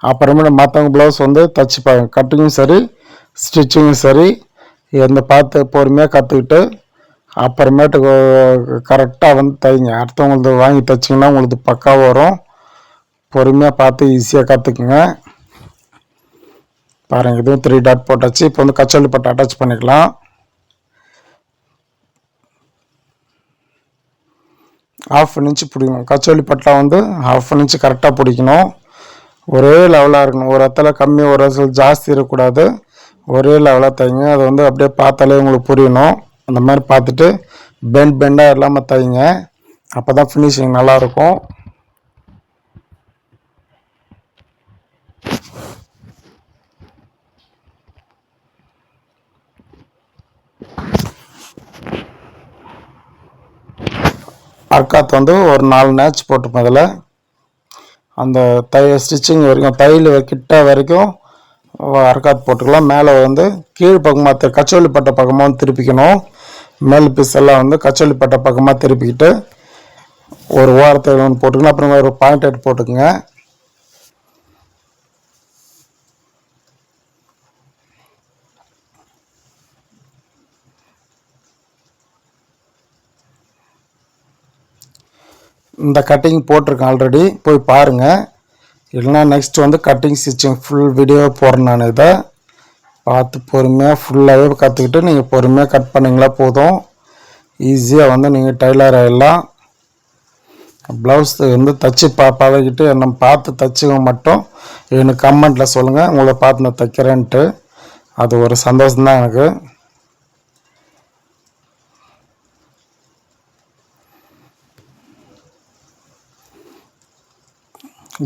அப்புறமேட்டு மற்றவங்க ப்ளவுஸ் வந்து தைச்சி பாருங்க, கட்டிங்கும் சரி ஸ்டிச்சிங்கும் சரி. எந்த பார்த்து பொறுமையாக கற்றுக்கிட்டு அப்புறமேட்டுக்கு கரெக்டாக வந்து தைங்க. அடுத்தவங்களது வாங்கி தைச்சிங்கன்னா உங்களுக்கு பக்காவாக வரும். பொறுமையாக பார்த்து ஈஸியாக கற்றுக்குங்க. பாருங்கள், இதுவும் 3 டாட் போட்டாச்சு. இப்போ வந்து கச்சோலி பட்டை அட்டாச் பண்ணிக்கலாம். ½ இன்ச்சு பிடிக்கணும். கச்சோலி பட்டை வந்து ½ இன்ச்சு கரெக்டாக பிடிக்கணும். ஒரே லெவலாக இருக்கணும். ஒரு இடத்துல கம்மி, ஒரு இடத்துல ஜாஸ்தி இருக்கக்கூடாது. ஒரே லெவலாக தைங்க. அதை வந்து அப்படியே பார்த்தாலே உங்களுக்கு புரியணும். அந்த மாதிரி பார்த்துட்டு பெண்டாக இல்லாமல் தைங்க. அப்போ தான் ஃபினிஷிங் நல்லாயிருக்கும். அர்க்காத் வந்து ஒரு 4 நேட்ச் போட்டுப்போம். அதில் அந்த ஸ்டிச்சிங் வரைக்கும், தையல் கிட்ட வரைக்கும் அர்க்காத் போட்டுக்கலாம். மேலே வந்து கீழ் பக்கமாக கச்சோலி பட்டை பக்கமாக திருப்பிக்கணும். மேல் பீஸ் எல்லாம் வந்து கச்சோலி பட்டை பக்கமாக திருப்பிக்கிட்டு ஒரு ஓரத்தை ஒன்று போட்டுக்கணும். அப்புறமா ஒரு பாயிண்ட் எடுத்து போட்டுக்குங்க. இந்த கட்டிங் போட்டிருக்கேன் ஆல்ரெடி, போய் பாருங்கள். இல்லைனா நெக்ஸ்ட் வந்து கட்டிங் ஸ்டிச்சிங் ஃபுல் வீடியோ போடுறேன். நான் இதை பார்த்து பொறுமையாக ஃபுல்லாகவே கற்றுக்கிட்டு நீங்கள் பொறுமையாக கட் பண்ணிங்களா போதும். ஈஸியாக வந்து நீங்கள் டெய்லர் ஆகிடலாம். ப்ளவுஸ் வந்து தைச்சி பழகிட்டு என்னை பார்த்து தைச்சிங்க மட்டும் எனக்கு கமெண்ட்டில் சொல்லுங்கள், உங்களை பார்த்து நான் தைக்கிறேன்ட்டு. அது ஒரு சந்தோஷம்தான் எனக்கு.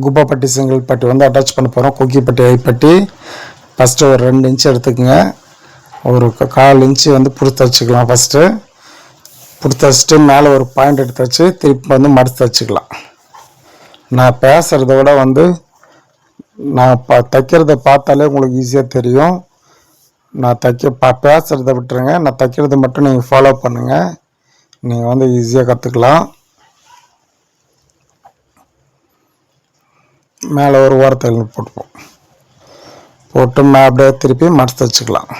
குப்பை பட்டி, சிங்கிள் பட்டி வந்து அட்டாச் பண்ண போகிறோம். கொக்கி பட்டி, ஐப்பட்டி ஃபஸ்ட்டு ஒரு 2 இன்ச்சு எடுத்துக்கங்க. ஒரு 1/4 இன்ச்சு வந்து பிடிச்சி வச்சுக்கலாம். ஃபஸ்ட்டு பிடிச்சி வச்சுட்டு மேலே ஒரு பாயிண்ட் எடுத்து வச்சு திருப்பி வந்து மடித்து வச்சுக்கலாம். நான் பேசுகிறத விட வந்து நான் தைக்கிறத பார்த்தாலே உங்களுக்கு ஈஸியாக தெரியும். நான் பேசுகிறத விட்டுருங்க, நான் தைக்கிறத மட்டும் நீங்கள் ஃபாலோ பண்ணுங்கள். நீங்கள் வந்து ஈஸியாக கற்றுக்கலாம். மேலே ஒரு ஓரத்தை போட்டுப்போம். போட்டு அப்படியே திருப்பி மடித்து வச்சுக்கலாம்.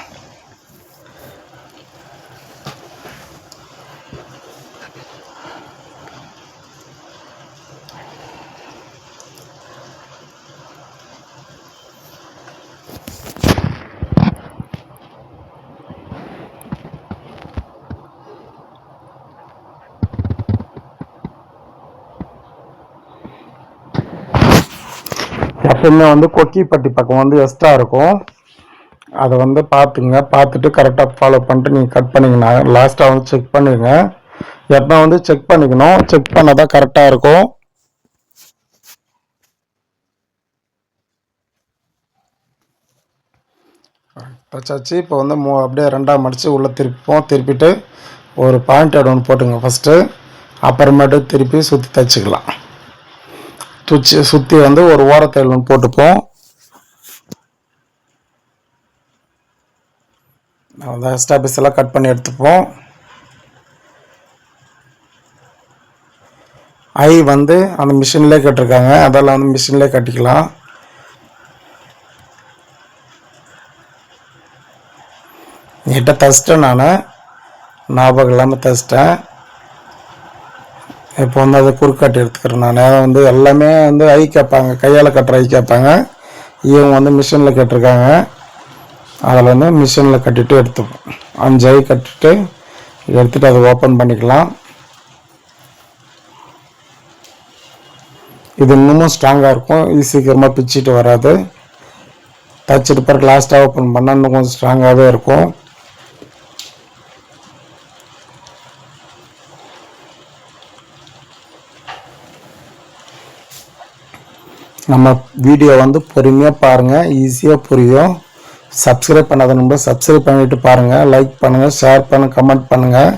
எப்பவுமே வந்து கொக்கி பட்டி பக்கம் வந்து எக்ஸ்ட்ரா இருக்கும். அதை வந்து பார்த்துங்க, பார்த்துட்டு கரெக்டாக ஃபாலோ பண்ணிட்டு நீங்கள் கட் பண்ணிங்கன்னா லாஸ்ட்டாக வந்து செக் பண்ணிடுங்க. எப்போ வந்து செக் பண்ணிக்கணும், செக் பண்ணால் தான் கரெக்டாக இருக்கும். தச்சாச்சு. இப்போ வந்து அப்படியே 2ஆக மடித்து உள்ளே திருப்பிட்டு ஒரு பாயிண்ட் ஒன்று போட்டுங்க ஃபஸ்ட்டு. அப்புறமேட்டு திருப்பி சுற்றி தைச்சிக்கலாம். சுற்றி வந்து ஒரு ஓரத்தையில் ஒன்று போட்டுப்போம். அதான் எக்ஸ்ட்ரா பீஸ் எல்லாம் கட் பண்ணி எடுத்துப்போம். ஐ வந்து அந்த மிஷின்லேயே கட்டிருக்காங்க, அதெல்லாம் வந்து மிஷின்லேயே கட்டிக்கலாம். நீட்டாக தைச்சிட்டேன், நான் ஞாபகம் இல்லாமல் தைச்சிட்டேன். இப்போ வந்து அதை குறுக்காட்டி எடுத்துக்கிறேன். நான் வந்து எல்லாமே வந்து ஐ கேட்பாங்க, கையால் கட்டுற ஐ கேட்பாங்க. இவங்க வந்து மிஷினில் கட்டிருக்காங்க. அதில் வந்து மிஷினில் கட்டிட்டு எடுத்துப்போம். 5 ஐ கட்டிட்டு எடுத்துகிட்டு அதை ஓப்பன் பண்ணிக்கலாம். இது இன்னமும் ஸ்ட்ராங்காக இருக்கும், சீக்கிரமாக பிச்சுட்டு வராது. தச்சுட்டு பிறகு லாஸ்ட்டாக ஓப்பன் பண்ணால் இன்னும் கொஞ்சம் ஸ்ட்ராங்காகவே இருக்கும். நம்ம வீடியோ வந்து பொறுமையாக பாருங்கள், ஈஸியாக புரியும். சப்ஸ்கிரைப் பண்ணாத நம்பர் சப்ஸ்கிரைப் பண்ணிவிட்டு பாருங்கள், லைக் பண்ணுங்கள், ஷேர் பண்ணுங்கள், கமெண்ட் பண்ணுங்கள்.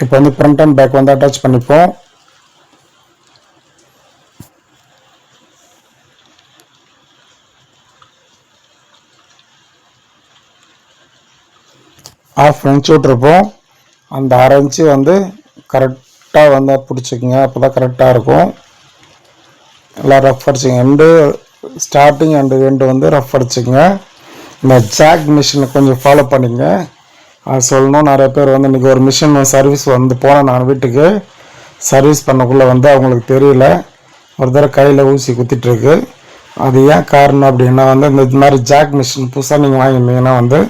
இப்போ வந்து ஃப்ரண்ட் அண்ட் பேக் வந்து அட்டாச் பண்ணிப்போம். ½ இன்ச்சு விட்டுருப்போம். அந்த அரை இன்ச்சு வந்து கரெக்டாக வந்து பிடிச்சிக்கிங்க, அப்போ தான் கரெக்டாக இருக்கும். எல்லாம் ரஃப் அடிச்சுங்க, எண்டு ஸ்டார்டிங் அண்டு எண்டு வந்து ரஃப் அடிச்சுங்க. இந்த ஜாக் மிஷினை கொஞ்சம் ஃபாலோ பண்ணிங்க. அது சொல்லணும், நிறைய பேர் வந்து இன்றைக்கி ஒரு மிஷின் சர்வீஸ் வந்து போனேன் நான் வீட்டுக்கு. சர்வீஸ் பண்ணக்குள்ளே வந்து அவங்களுக்கு தெரியல, ஒரு தடவை கையில் ஊசி குத்திட்டுருக்கு. அது ஏன் காரணம் அப்படின்னா வந்து இந்த மாதிரி ஜாக் மிஷின் புதுசாக நீங்கள் வாங்கியிருந்தீங்கன்னா வந்து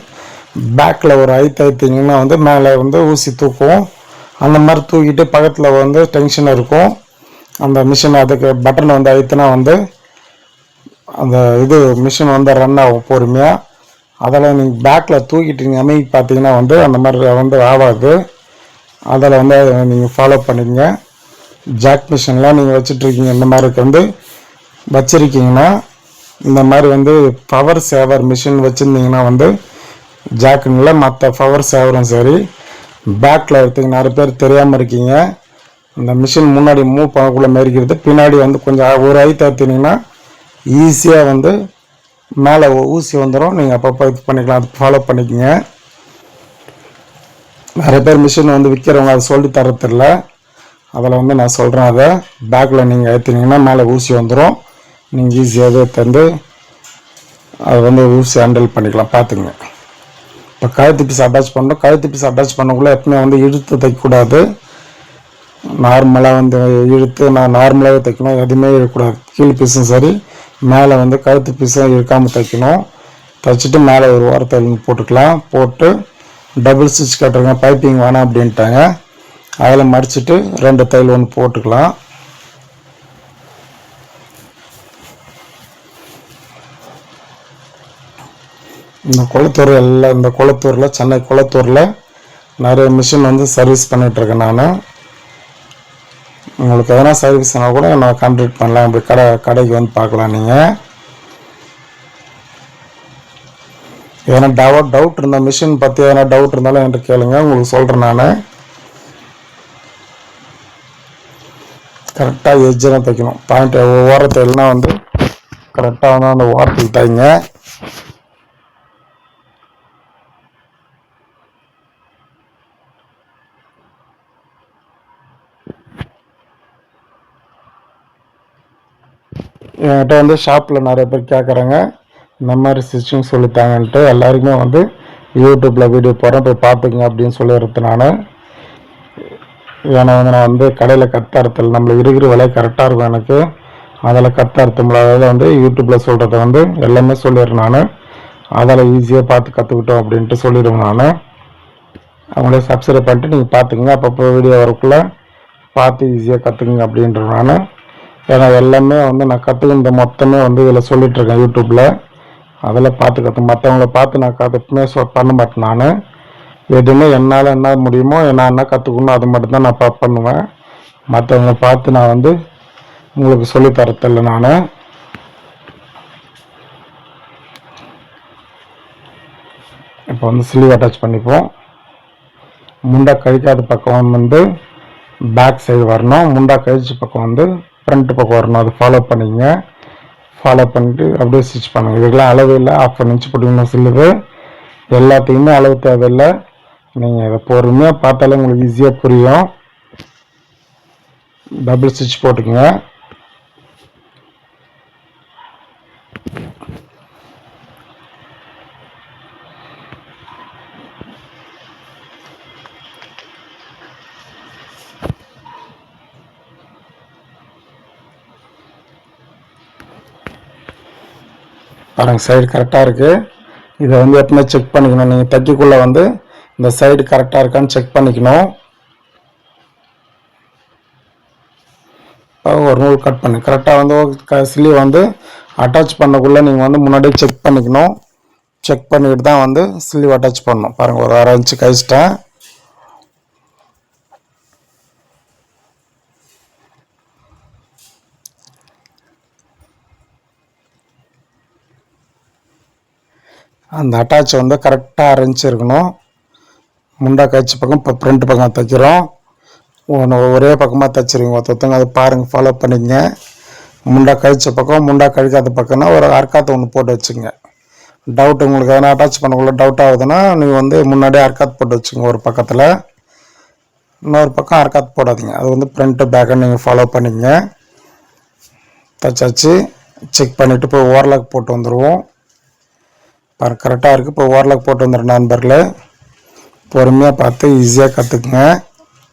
பேக்கில் ஒரு தைத்தீங்கன்னா வந்து மேலே வந்து ஊசி தூக்கும். அந்த மாதிரி தூக்கிட்டு பக்கத்தில் வந்து டென்ஷன் இருக்கும். அந்த மிஷின் அதுக்கு பட்டன் வந்து அழுத்தினா வந்து அந்த இது மிஷின் வந்து ரன் ஆகும் பொறுமையாக. அதில் நீங்கள் பேக்கில் தூக்கிட்டீங்க அமைதி பார்த்தீங்கன்னா வந்து அந்த மாதிரி வந்து ஆகாது. அதில் வந்து நீங்கள் ஃபாலோ பண்ணிக்கங்க. ஜாக் மிஷின்லாம் நீங்கள் வச்சுட்ருக்கீங்க, இந்த மாதிரி வந்து வச்சுருக்கீங்கன்னா, இந்த மாதிரி வந்து பவர் சேவர் மிஷின் வச்சுருந்தீங்கன்னா வந்து ஜாக்குங்கள மற்ற பவர் சேவரும் சரி பேக்கில் எடுத்துங்க. நிறைய பேர் தெரியாமல் இருக்கீங்க. இந்த மிஷின் முன்னாடி மூவ் பண்ணக்குள்ளே மேரிக்கிறது, பின்னாடி வந்து கொஞ்சம் ஒரு ஐ தத்தினீங்கன்னா ஈஸியாக வந்து மேலே ஊசி வந்துடும். நீங்கள் அப்பப்போ இது பண்ணிக்கலாம், அது ஃபாலோ பண்ணிக்கோங்க. நிறைய பேர் மிஷின் வந்து விற்கிறவங்க அதை சொல்லி தரத்தில்ல, அதில் வந்து நான் சொல்கிறேன். அதை பேக்கில் நீங்கள் ஏற்றினீங்கன்னா மேலே ஊசி வந்துடும். நீங்கள் ஈஸியாகவே தந்து அதை வந்து ஊசி ஹேண்டில் பண்ணிக்கலாம், பார்த்துங்க. இப்போ கழுத்து பீஸ் அட்டாச் பண்ணுறோம். கழுத்து பீஸ் அட்டாச் பண்ணக்குள்ளே எப்பவுமே வந்து இழுத்து தைக்கக்கூடாது. நார்மலாக வந்து இழுத்து நான் நார்மலாகவே தைக்கணும், எதுவுமே இழுக்கக்கூடாது. கீழ் பீஸும் சரி மேலே வந்து கழுத்து பீஸும் இழுக்காமல் தைக்கணும். தைச்சிட்டு மேலே ஒரு ஓரத்தை போட்டுக்கலாம். போட்டு டபுள் ஸ்டிச் கட்டுறங்க, பைப்பிங் வேணாம் அப்படின்ட்டாங்க. அதில் மடிச்சுட்டு 2 தையல் ஒன்று போட்டுக்கலாம். இந்த குளத்தூர் எல்லாம், இந்த குளத்தூரில் சென்னை குளத்தூரில் நிறைய மிஷின் வந்து சர்வீஸ் பண்ணிகிட்ருக்கேன் நான். உங்களுக்கு எதனா சர்வீஸ்னால் கூட நான் கான்டாக்ட் பண்ணலாம். இப்படி கடைக்கு வந்து பார்க்கலாம். நீங்கள் எதனா டவுட் இருந்தால் மிஷின் பற்றி எதனா டவுட் இருந்தாலும் என்கிட்ட கேளுங்க, உங்களுக்கு சொல்கிறேன். நான் கரெக்டாக எஜ்ஜெல்லாம் தைக்கணும். பாயிண்ட் ஓரத்தை இல்லைனா வந்து கரெக்டாக வந்து அந்த ஓரத்தில் தைங்க. என்கிட்ட வந்து ஷாப்பில் நிறைய பேர் கேட்குறாங்க, இந்த மாதிரி ஸ்டிச்சிங் சொல்லித்தாங்கன்ட்டு. எல்லாருக்குமே வந்து யூடியூப்பில் வீடியோ போகிறேன், போய் பார்த்துக்குங்க அப்படின்னு சொல்லிடுறது நான். ஏன்னா வந்து நான் வந்து கடையில் கத்தரத்தில் நம்மளுக்கு இருக்கிற விலை கரெக்டாக இருக்கும் எனக்கு. அதில் கத்தரத்து முடியாத வந்து யூடியூப்பில் சொல்கிறத வந்து எல்லாமே சொல்லிடுறேன் நான். அதில் ஈஸியாக பார்த்து கற்றுக்கிட்டோம் அப்படின்ட்டு சொல்லிடுவேன் நான். அவங்களே சப்ஸ்கிரைப் பண்ணிட்டு நீங்கள் பார்த்துக்குங்க, அப்பப்போ வீடியோ வரக்குள்ளே பார்த்து ஈஸியாக கற்றுக்குங்க அப்படின்றேன் நான். ஏன்னா எல்லாமே வந்து நான் கற்றுக்கின்ற மொத்தமே வந்து இதில் சொல்லிகிட்ருக்கேன் யூடியூப்பில். அதில் பார்த்து மற்றவங்கள பார்த்து நான் எப்பவுமே பண்ண மாட்டேன். நான் எதுவுமே என்னால் என்ன முடியுமோ நான் என்ன கற்றுக்கணும் அது மட்டும்தான் நான் பண்ணுவேன். மற்றவங்கள பார்த்து நான் வந்து உங்களுக்கு சொல்லித்தரத்தில்லை நான். இப்போ வந்து ஸ்லீவ் அட்டாச் பண்ணிப்போம். முண்டா கழிக்காத பக்கம் வந்து பேக் சைடு வரணும், முண்டா கழிச்ச பக்கம் வந்து ஃப்ரண்ட் பக்கம் வரணும். அதை ஃபாலோ பண்ணிக்கங்க. ஃபாலோ பண்ணிட்டு அப்படியே ஸ்டிச் பண்ணுங்கள். இதுக்கெல்லாம் அளவு இல்லை, ½ இன்ச்சு போட்டிங்கன்னா சில்லுது. எல்லாத்தையுமே அளவு தேவையில்லை. நீங்கள் இதை பொறுமையாக பார்த்தாலே உங்களுக்கு ஈஸியாக புரியும். டபுள் ஸ்டிச் போட்டுக்கோங்க. பாருங்கள் சைடு கரெக்டாக இருக்குது. இதை வந்து எப்பவுமே செக் பண்ணிக்கணும். நீங்கள் தைக்கக்குள்ளே வந்து இந்த சைடு கரெக்டாக இருக்கான்னு செக் பண்ணிக்கணும். ஒரு நூல் கட் பண்ணி கரெக்டாக வந்து ஸ்லீவ் வந்து அட்டாச் பண்ணக்குள்ளே நீங்கள் வந்து முன்னாடியே செக் பண்ணிக்கணும். செக் பண்ணிட்டு தான் வந்து ஸ்லீவ் அட்டாச் பண்ணணும். பாருங்கள் ஒரு 1/2 இன்ச்சு கழிச்சிட்டேன். அந்த அட்டாச் வந்து கரெக்டாக 1/2 இன்ச்சு இருக்கணும். முண்டா கழிச்ச பக்கம் இப்போ ஃப்ரண்ட் பக்கம் தைக்கிறோம். ஒரே பக்கமாக தைச்சிருங்க ஒருத்தவங்க. அதை பாருங்கள், ஃபாலோ பண்ணிக்கங்க. முண்டா கழிச்ச பக்கம் முண்டா கழிக்காத பக்கம்னா ஒரு அர்க்காத்தை ஒன்று போட்டு வச்சுங்க. டவுட் உங்களுக்கு எதனா அட்டாச் பண்ணக்குள்ள டவுட் ஆகுதுன்னா நீங்கள் வந்து முன்னாடியே அர்க்காத் போட்டு வச்சுங்க ஒரு பக்கத்தில். இன்னொரு பக்கம் அர்க்காத் போடாதீங்க. அது வந்து ஃப்ரண்ட்டு பேக்கை நீங்கள் ஃபாலோ பண்ணிக்கங்க. தைச்சாச்சு. செக் பண்ணிவிட்டு இப்போ ஓவர்லாக் போட்டு வந்துடுவோம். பாருங்கள் கரெக்டாக இருக்குது. இப்போ ஓவர்லாக் போட்டு வந்துடுறேன் நண்பர்களே. பொறுமையாக பார்த்து ஈஸியாக கற்றுக்குங்க.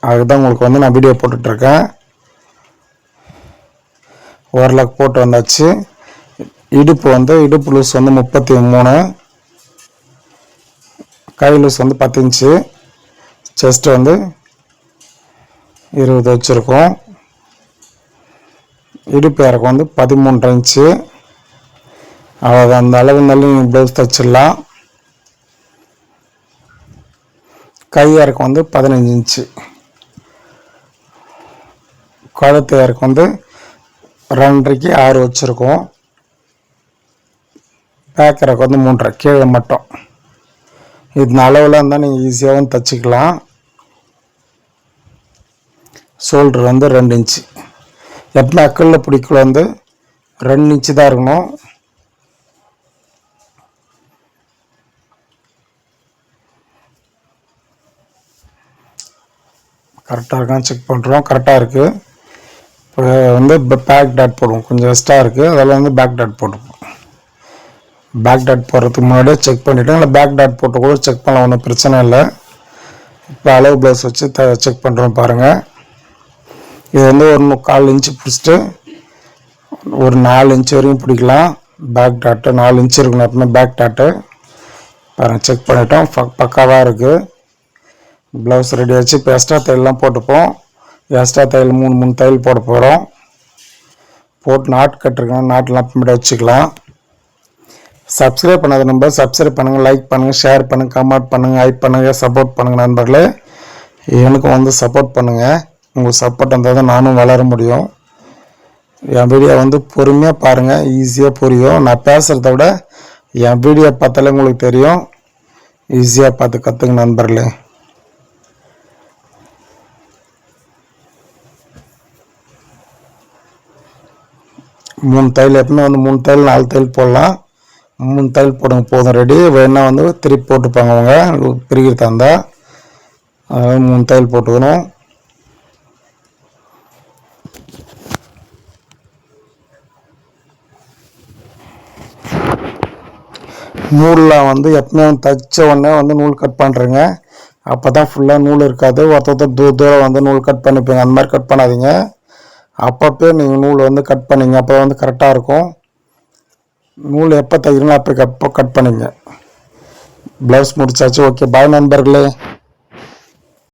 அதுதான் உங்களுக்கு வந்து நான் வீடியோ போட்டுட்ருக்கேன். ஓவர்லாக் போட்டு வந்தாச்சு. இடுப்பு லூஸ் வந்து 33, கை லூஸ் வந்து 10 இன்ச்சு, செஸ்ட் வந்து 20 வச்சுருக்கோம். இடுப்பு இறக்கம் வந்து 13 இன்ச்சு. அவ்வளோதான். அந்த அளவு நீங்கள் ப்ளவுஸ் தைச்சிடலாம். கை இறக்கம் வந்து 15 இன்ச்சு. கழுத்து இறக்கம் வந்து 2.5க்கு 6 வச்சுருக்கோம். பேக் இறக்கம் வந்து 3.5 கீழே மட்டும். இந்த அளவில் இருந்தால் நீங்கள் ஈஸியாகவும் தைச்சிக்கலாம். ஷோல்டர் வந்து 2 இன்ச்சு. எப்பவுமே அக்கல்ல பிடிக்கல வந்து 2 இன்ச்சு தான் இருக்கணும். கரெக்டாக இருக்கான்னு செக் பண்ணுறோம். கரெக்டாக இருக்குது. இப்போ வந்து பேக் டாட் போடுவோம். கொஞ்சம் எக்ஸ்ட்ரா இருக்குது, அதெல்லாம் வந்து பேக் டாட் போட்டுப்போம். பேக் டாட் போடுறதுக்கு முன்னாடியே செக் பண்ணிவிட்டு இல்லை பேக் டாட் போட்டு கூட செக் பண்ணலாம், ஒன்றும் பிரச்சனை இல்லை. இப்போ அளவு ப்ளவுஸ் வச்சு செக் பண்ணுறோம் பாருங்கள். இது வந்து ஒரு 1/4 இன்ச்சு பிடிச்சிட்டு ஒரு 4 இன்ச்சு வரைக்கும் பிடிக்கலாம். பேக் டாட்டு 4 இன்ச்சு இருக்கணும் எப்பவுமே பேக் டாட்டு. பாருங்கள் செக் பண்ணிட்டோம். பக்காவாக இருக்குது. ப்ளவுஸ் ரெடி ஆச்சு. இப்போ எக்ஸ்ட்ரா தையல்லாம் போட்டுப்போம். எக்ஸ்ட்ரா தையல் 3 தையல் போட போகிறோம். போட்டு நாட் கட்டிருக்கோம். நாட்டெலாம் பின்னாடி வச்சுக்கலாம். சப்ஸ்கிரைப் பண்ணாத நம்பர் சப்ஸ்கிரைப் பண்ணுங்கள், லைக் பண்ணுங்கள், ஷேர் பண்ணுங்கள், கமெண்ட் பண்ணுங்கள், ஹைப் பண்ணுங்கள், சப்போர்ட் பண்ணுங்கள் நண்பர்களே. எனக்கும் வந்து சப்போர்ட் பண்ணுங்கள். உங்களுக்கு சப்போர்ட் இருந்தால் தான் நானும் வளர முடியும். என் வீடியோ வந்து பொறுமையாக பாருங்கள், ஈஸியாக புரியும். நான் பேசுகிறத விட என் வீடியோ பார்த்தாலே உங்களுக்கு தெரியும். ஈஸியாக பார்த்து கற்றுங்க நண்பர்களே. மூணு தையல் எப்பவுமே வந்து 3 தையல் 4 தையல் போடலாம். 3 தையல் போடுங்க போதும். ரெடி வேணா வந்து திருப்பி போட்டுப்பாங்க அவங்க பிரிக்கிறதா இருந்தால். அதாவது 3 தையல் போட்டுக்கணும். நூலில் வந்து எப்பவுமே தைச்ச உடனே வந்து நூல் கட் பண்ணுறேங்க. அப்போ தான் ஃபுல்லாக நூல் இருக்காது. ஒருத்தர் தூரம் வந்து நூல் கட் பண்ணிப்பீங்க. அந்த மாதிரி கட் பண்ணாதீங்க. அப்பப்போ நீங்கள் நூல் வந்து கட் பண்ணிங்க. அப்போ வந்து கரெக்டாக இருக்கும். நூல் எப்போ தைக்கிறீங்களோ அப்போ கட் பண்ணிங்க. ப்ளவுஸ் முடிச்சாச்சு. ஓகே, பாய் நண்பர்களே.